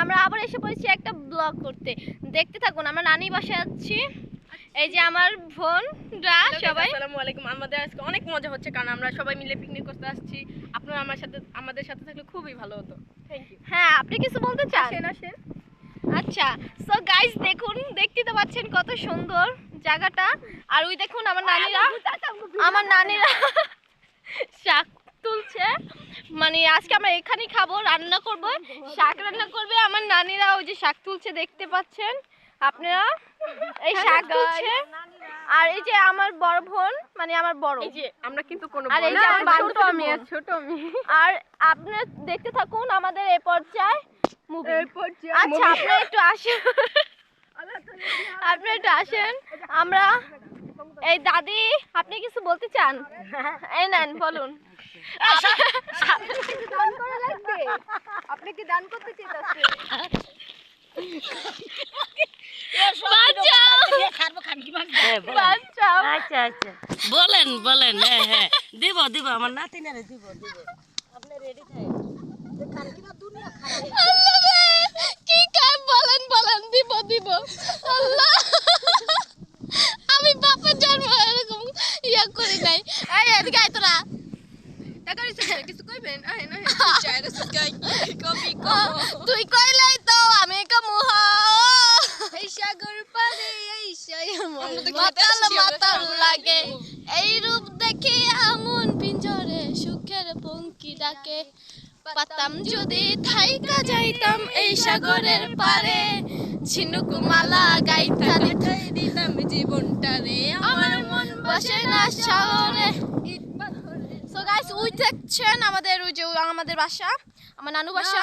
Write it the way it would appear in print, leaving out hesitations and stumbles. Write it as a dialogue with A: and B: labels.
A: আমরা আবার এসে পড়েছি একটা ব্লগ করতে, দেখতে থাকুন। আমরা নানি বাসায় যাচ্ছি, এই যে আমার বোনরা সবাই।
B: আসসালামু আলাইকুম। আমাদের আজকে অনেক মজা হচ্ছে কারণ আমরা সবাই মিলে পিকনিক করতে আসছি। আপনারা আমাদের সাথে থাকলে খুবই ভালো হতো। Thank you.
A: হ্যাঁ, আপনি কিছু বলতে চান?
B: আসেন।
A: আচ্ছা, সো গাইস দেখুন, দেখতে তো পাচ্ছেন কত সুন্দর জায়গাটা। আর ওই দেখুন আমার নানিরা শাক তুলছে। মানে আজকে আমরা এখানেই খাবো, রান্না করব, শাক রান্না করবে আমার নানিরা। ওই যে শাক তুলছে দেখতে পাচ্ছেন আপনারা, এই শাক তুলছে। আর এই যে আমার বড় বোন, মানে আমার বড়,
B: এই যে আমরা কিন্তু কোনো
A: আর এই যে আমার
B: ছোট আমি আর ছোট আমি।
A: আর আপনারা দেখতে থাকুন আমাদের এই পর্যায়ে মুভি। আচ্ছা, আপনারা একটু আসেন, আপনারা একটু আসেন। আমরা এই দাদি, আপনি কিছু বলতে চান? এই নেন, বলুন।
B: আপনি কি দান করতে চাইতেছেন?
A: বাঁচাও।
C: আচ্ছা আচ্ছা বলেন বলেন। হ্যাঁ হ্যাঁ দিব দিব আমার নাতিনারে দিব দিব। আপনি রেডি থাকেন।
A: কি কাজ বলেন বলেন, দিব দিব। আল্লাহ, আমি বাপের জন্ম এরকম ইয়া করি নাই। এই এদিকে আয় তোরা।
B: কিছু কইবেন?
A: তুই কইলাই তো আমি কমুহ।
B: এই সাগর পারে এই
A: মাতাল মাতাল লাগে এই রূপ দেখে আমন পিঞ্জরে সুখের পঙ্কি ডাকে। পাতাম যদি থাইকা যাইতাম এই সাগরের পারে, ঝিনুক মালা গাইতা
B: দিতাম জীবনটারে
A: আমার মন বসে না শহরে। সো গাইস, ওই দেখছেন আমাদের, ওই যে আমাদের বাসা, আমার নানু বাসা।